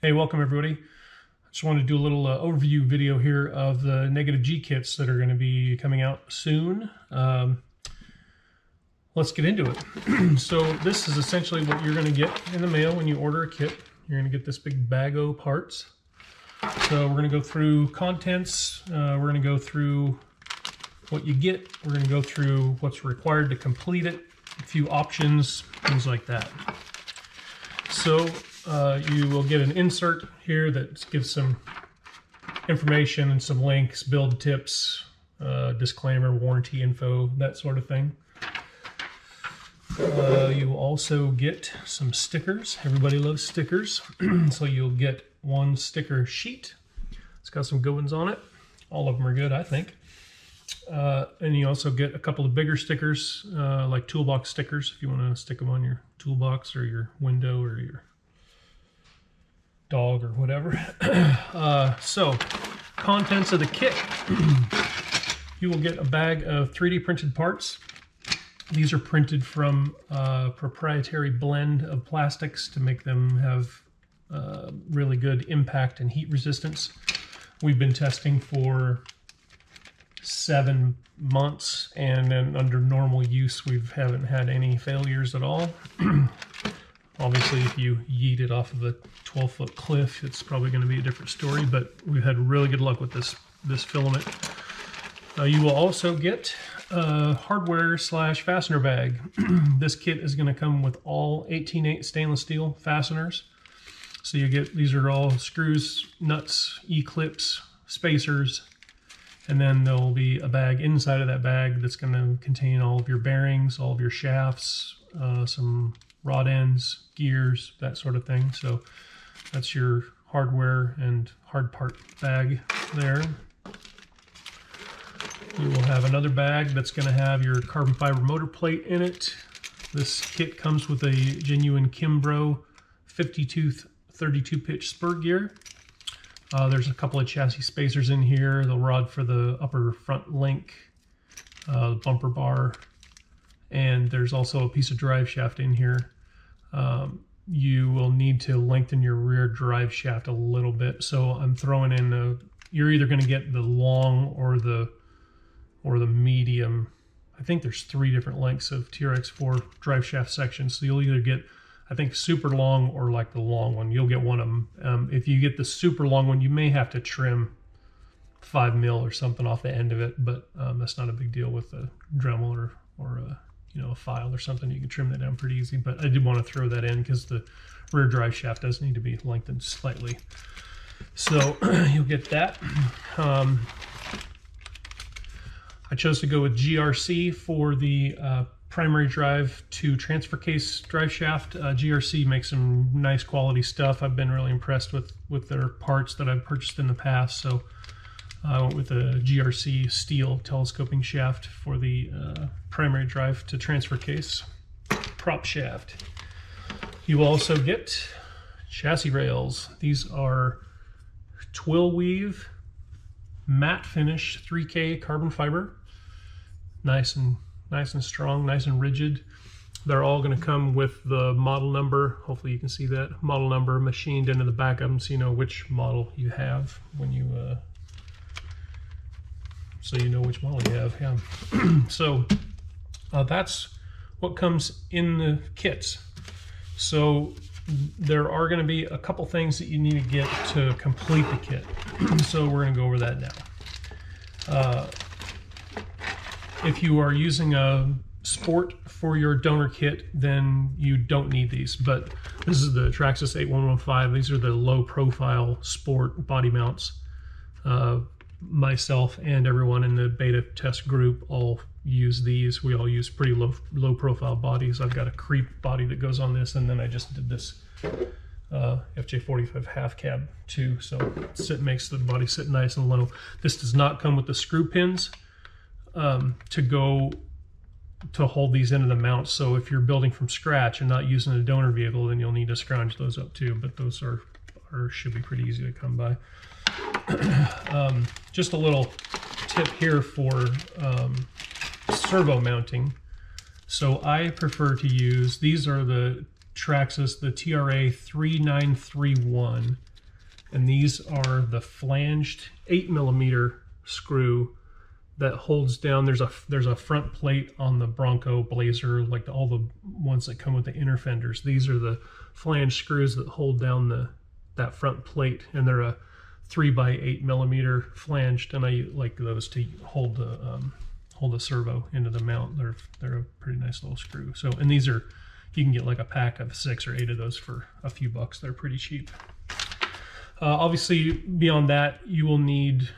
Hey, welcome everybody. I just wanted to do a little overview video here of the negative G kits that are going to be coming out soon. Let's get into it. So this is essentially what you're going to get in the mail when you order a kit. You're going to get this big bag of parts. So we're going to go through contents. We're going to go through what you get. We're going to go through what's required to complete it, a few options, things like that. So you will get an insert here that gives some information and some links, build tips, disclaimer, warranty info, that sort of thing. You will also get some stickers. Everybody loves stickers. So you'll get one sticker sheet. It's got some good ones on it. All of them are good, I think. And you also get a couple of bigger stickers, like toolbox stickers, if you want to stick them on your toolbox or your window or your dog or whatever. So, contents of the kit. You will get a bag of 3D printed parts. These are printed from a proprietary blend of plastics to make them have really good impact and heat resistance. We've been testing for 7 months, and then under normal use we haven't had any failures at all. Obviously, if you yeet it off of a 12-foot cliff, it's probably going to be a different story, but we've had really good luck with this filament. You will also get a hardware / fastener bag. This kit is going to come with all 18/8 stainless steel fasteners. So you get, these are all screws, nuts, E-clips, spacers, and then there will be a bag inside of that bag that's going to contain all of your bearings, all of your shafts, some rod ends, gears, that sort of thing. So that's your hardware and hard part bag there. You will have another bag that's going to have your carbon fiber motor plate in it. This kit comes with a genuine Kimbrough 50-tooth 32-pitch spur gear. There's a couple of chassis spacers in here, the rod for the upper front link, bumper bar, and there's also a piece of drive shaft in here. You will need to lengthen your rear drive shaft a little bit, so I'm throwing in you're either going to get the long or the medium. I think there's 3 different lengths of TRX4 drive shaft sections, so you'll either get, I think, super long or like the long one. You'll get one of them. If you get the super long one, you may have to trim 5 mil or something off the end of it, but that's not a big deal with a Dremel or a file or something. You can trim that down pretty easy, but I did want to throw that in because the rear drive shaft does need to be lengthened slightly. So you'll get that. I chose to go with GRC for the primary drive to transfer case drive shaft. GRC makes some nice quality stuff. I've been really impressed with their parts that I've purchased in the past, so I went with a GRC steel telescoping shaft for the primary drive to transfer case prop shaft. You will also get chassis rails. These are twill weave, matte finish, 3K carbon fiber. Nice and strong, nice and rigid. They're all going to come with the model number. Hopefully you can see that model number machined into the back of them, so you know which model you have when you so you know which model you have. Yeah. So that's what comes in the kits. So there are going to be a couple things that you need to get to complete the kit. So we're going to go over that now. If you are using a Sport for your donor kit, then you don't need these, but this is the Traxxas 8115. These are the low profile Sport body mounts. Myself and everyone in the beta test group all use these. We all use pretty low profile bodies. I've got a creep body that goes on this, and then I just did this FJ45 half cab too, so it makes the body sit nice and low. This does not come with the screw pins to hold these into the mount. So if you're building from scratch and not using a donor vehicle, then you'll need to scrounge those up too, but those should be pretty easy to come by. Just a little tip here for servo mounting. So I prefer to use, these are the Traxxas, the TRA 3931 And these are the flanged 8mm screw that holds down. There's a front plate on the Bronco Blazer, like all the ones that come with the inner fenders. These are the flange screws that hold down that front plate, and they're a 3x8mm flanged, and I like those to hold the servo into the mount. They're a pretty nice little screw. So, and these are, you can get like a pack of 6 or 8 of those for a few bucks. They're pretty cheap. Obviously, beyond that, you will need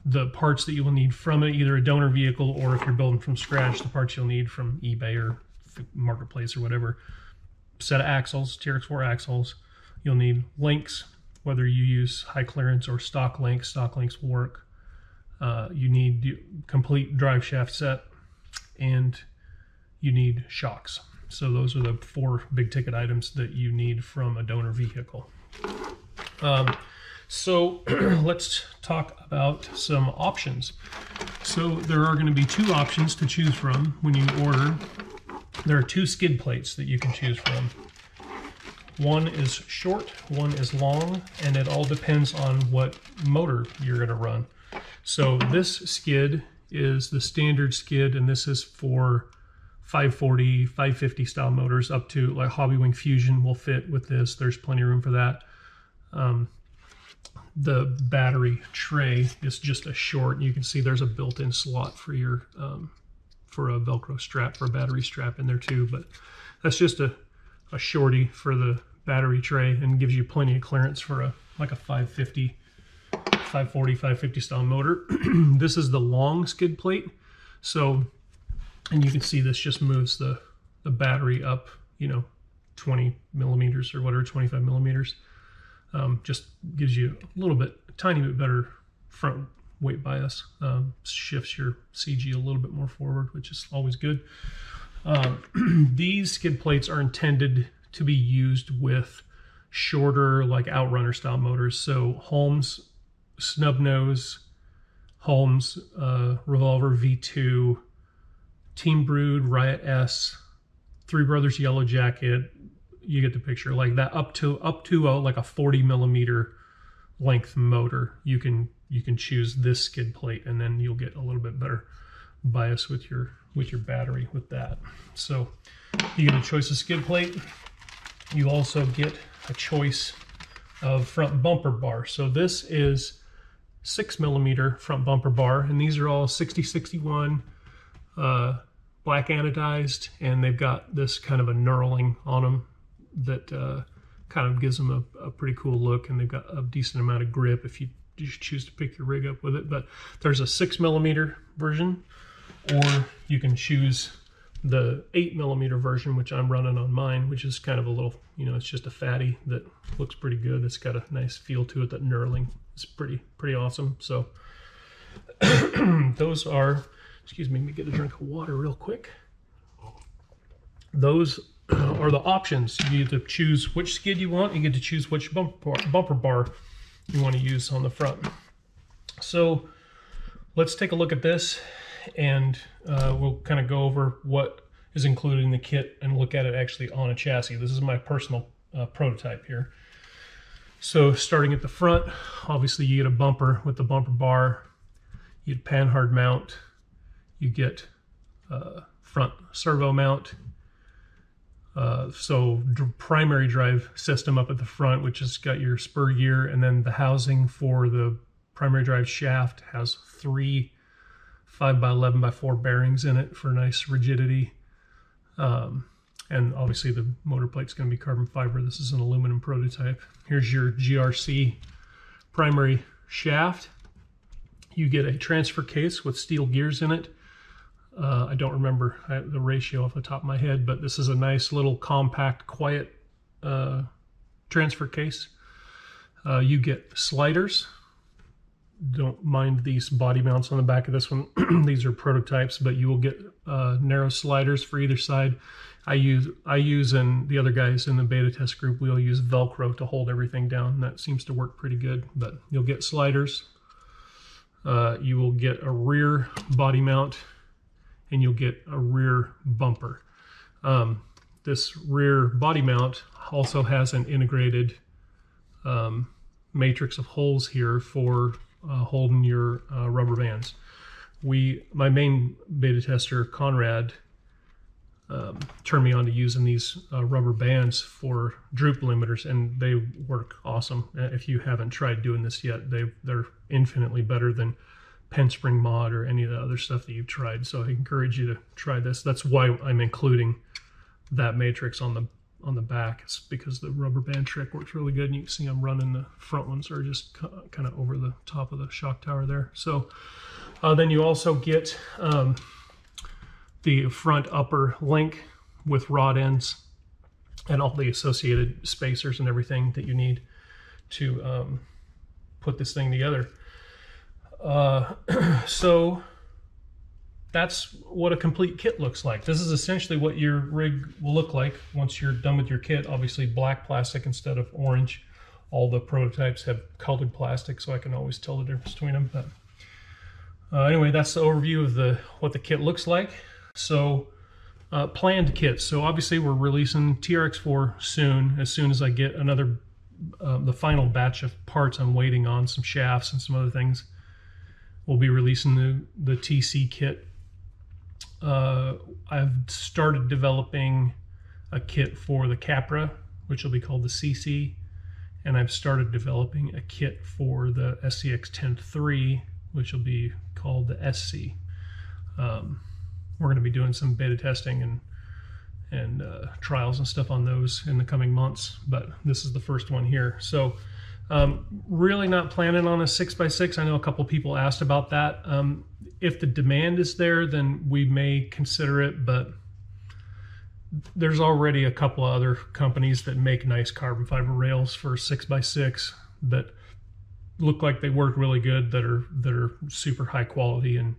the parts that you will need from it, either a donor vehicle, or if you're building from scratch, the parts you'll need from eBay or Marketplace or whatever. Set of axles, TRX4 axles. You'll need links, whether you use high clearance or stock links. Stock links will work. You need complete drive shaft set, and you need shocks. So those are the 4 big ticket items that you need from a donor vehicle. So let's talk about some options. So there are going to be 2 options to choose from when you order. There are 2 skid plates that you can choose from. One is short, one is long, and it all depends on what motor you're going to run. So this skid is the standard skid, and this is for 540, 550 style motors up to like Hobbywing Fusion will fit with this. There's plenty of room for that. The battery tray is just a short. You can see there's a built-in slot for your for a Velcro strap, for a battery strap in there too. But that's just a shorty for the battery tray, and gives you plenty of clearance for like a 550, 540, 550 style motor. This is the long skid plate. So, and you can see this just moves the battery up, 20 millimeters or whatever, 25 millimeters. Just gives you a tiny bit better front weight bias. Shifts your CG a little bit more forward, which is always good. These skid plates are intended to be used with shorter, like Outrunner style motors. So Holmes snub nose, Holmes Revolver V2, Team Brood Riot S, Three Brothers Yellow Jacket. You get the picture. Like that, up to like a 40mm length motor, you can choose this skid plate, and then you'll get a little bit better bias with your battery with that. So you get a choice of skid plate. You also get a choice of front bumper bar. So this is 6mm front bumper bar, and these are all 6061 black anodized, and they've got this kind of a knurling on them that kind of gives them a pretty cool look, and they've got a decent amount of grip if you choose to pick your rig up with it. But there's a 6mm version, or you can choose the 8mm version, which I'm running on mine, which is kind of a little, it's just a fatty that looks pretty good. It's got a nice feel to it. That knurling is pretty awesome. So those are, excuse me, let me get a drink of water real quick. Those are the options. You get to choose which skid you want. You get to choose which bumper bar you want to use on the front. So let's take a look at this, and we'll kind of go over what is included in the kit and look at it actually on a chassis. This is my personal prototype here. So starting at the front, obviously you get a bumper with the bumper bar, you get panhard mount, you get front servo mount, so primary drive system up at the front, which has got your spur gear, and then the housing for the primary drive shaft has 3 5x11x4 bearings in it for nice rigidity. And obviously the motor plate's going to be carbon fiber. This is an aluminum prototype. Here's your GRC primary shaft. You get a transfer case with steel gears in it. I don't remember the ratio off the top of my head, but this is a nice little compact, quiet transfer case. You get sliders. Don't mind these body mounts on the back of this one. These are prototypes, but you will get narrow sliders for either side. I use, and the other guys in the beta test group, we'll use Velcro to hold everything down. That seems to work pretty good, but you'll get sliders. You will get a rear body mount, and you'll get a rear bumper. This rear body mount also has an integrated matrix of holes here for holding your rubber bands. My main beta tester, Conrad, turned me on to using these rubber bands for droop limiters, and they work awesome. If you haven't tried doing this yet, they're infinitely better than pen spring mod or any of the other stuff that you've tried. So I encourage you to try this. That's why I'm including that matrix on the back. It's because the rubber band trick works really good, and you can see I'm running the front ones are just kind of over the top of the shock tower there. So then you also get the front upper link with rod ends and all the associated spacers and everything that you need to put this thing together. So that's what a complete kit looks like. This is essentially what your rig will look like once you're done with your kit. Obviously black plastic instead of orange. All the prototypes have colored plastic, so I can always tell the difference between them. But anyway, that's the overview of what the kit looks like. So planned kits. So obviously we're releasing TRX4 soon. As soon as I get another, the final batch of parts I'm waiting on, some shafts and some other things, we'll be releasing the TC kit. I've started developing a kit for the Capra, which will be called the CC, and I've started developing a kit for the SCX 10.3, which will be called the SC. We're going to be doing some beta testing and trials and stuff on those in the coming months, but this is the first one here. So really not planning on a 6x6. I know a couple people asked about that. If the demand is there, then we may consider it, but there's already a couple of other companies that make nice carbon fiber rails for 6x6 that look like they work really good, that are super high quality and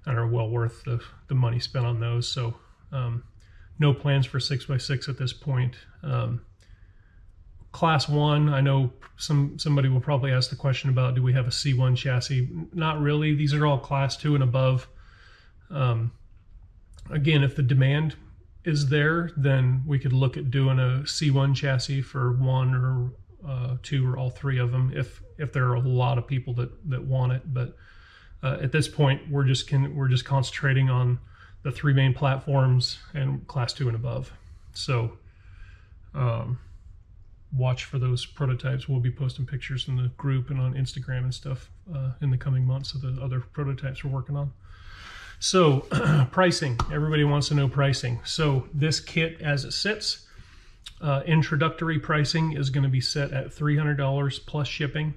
are well worth the money spent on those. So no plans for 6x6 at this point. Class 1, I know somebody will probably ask the question about, do we have a C1 chassis? Not really. These are all Class 2 and above. Again, if the demand is there, then we could look at doing a C1 chassis for one or two or all three of them if there are a lot of people that want it. But at this point, we're just concentrating on the three main platforms and Class 2 and above. So watch for those prototypes. We'll be posting pictures in the group and on Instagram and stuff in the coming months of the other prototypes we're working on. So pricing, everybody wants to know pricing. So this kit as it sits, introductory pricing is going to be set at $300 plus shipping.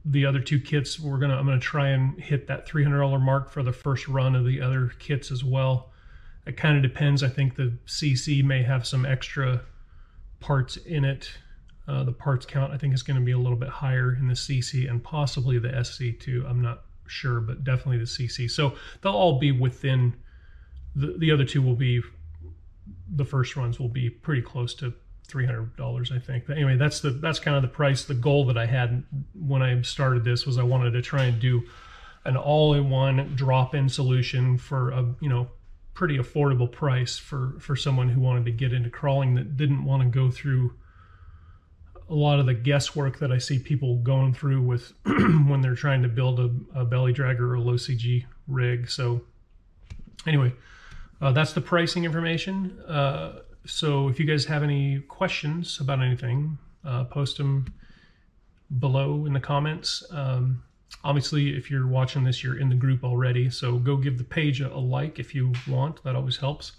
The other two kits, I'm going to try and hit that $300 mark for the first run of the other kits as well. It kind of depends. I think the CC may have some extra parts in it. The parts count I think is going to be a little bit higher in the CC and possibly the SC too. I'm not sure, but definitely the CC. So they'll all be within the other two will be, the first runs will be pretty close to $300, I think. But anyway, that's kind of the price. The goal that I had when I started this was I wanted to try and do an all-in-one drop-in solution for a pretty affordable price for someone who wanted to get into crawling, that didn't want to go through a lot of the guesswork that I see people going through with when they're trying to build a belly dragger or a low CG rig. So anyway, that's the pricing information. So if you guys have any questions about anything, post them below in the comments. Obviously, if you're watching this, you're in the group already, so go give the page a like if you want. That always helps.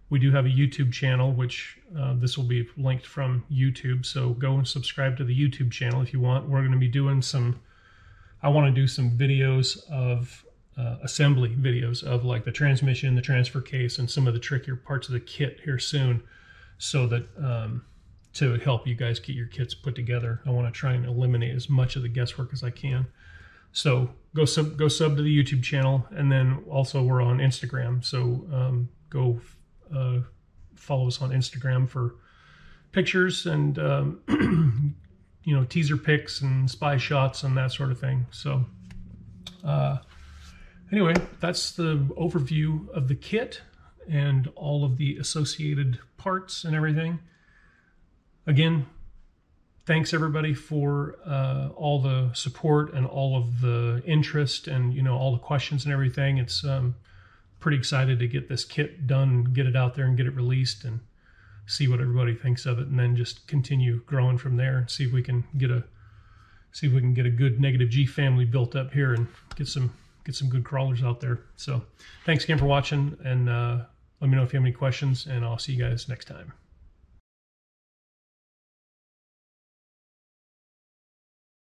We do have a YouTube channel, which this will be linked from YouTube, so go and subscribe to the YouTube channel if you want. We're going to be doing I want to do some videos of assembly videos of like the transmission, the transfer case, and some of the trickier parts of the kit here soon, so that to help you guys get your kits put together. I want to try and eliminate as much of the guesswork as I can. So go sub to the YouTube channel, and then also we're on Instagram. So go follow us on Instagram for pictures and teaser pics and spy shots and that sort of thing. So anyway, that's the overview of the kit and all of the associated parts and everything. Again, thanks everybody for all the support and all of the interest and, you know, all the questions and everything. It's pretty excited to get this kit done and get it out there and get it released and see what everybody thinks of it, and then just continue growing from there and see if we can get a good negative G family built up here and get some good crawlers out there. So thanks again for watching, and let me know if you have any questions, and I'll see you guys next time.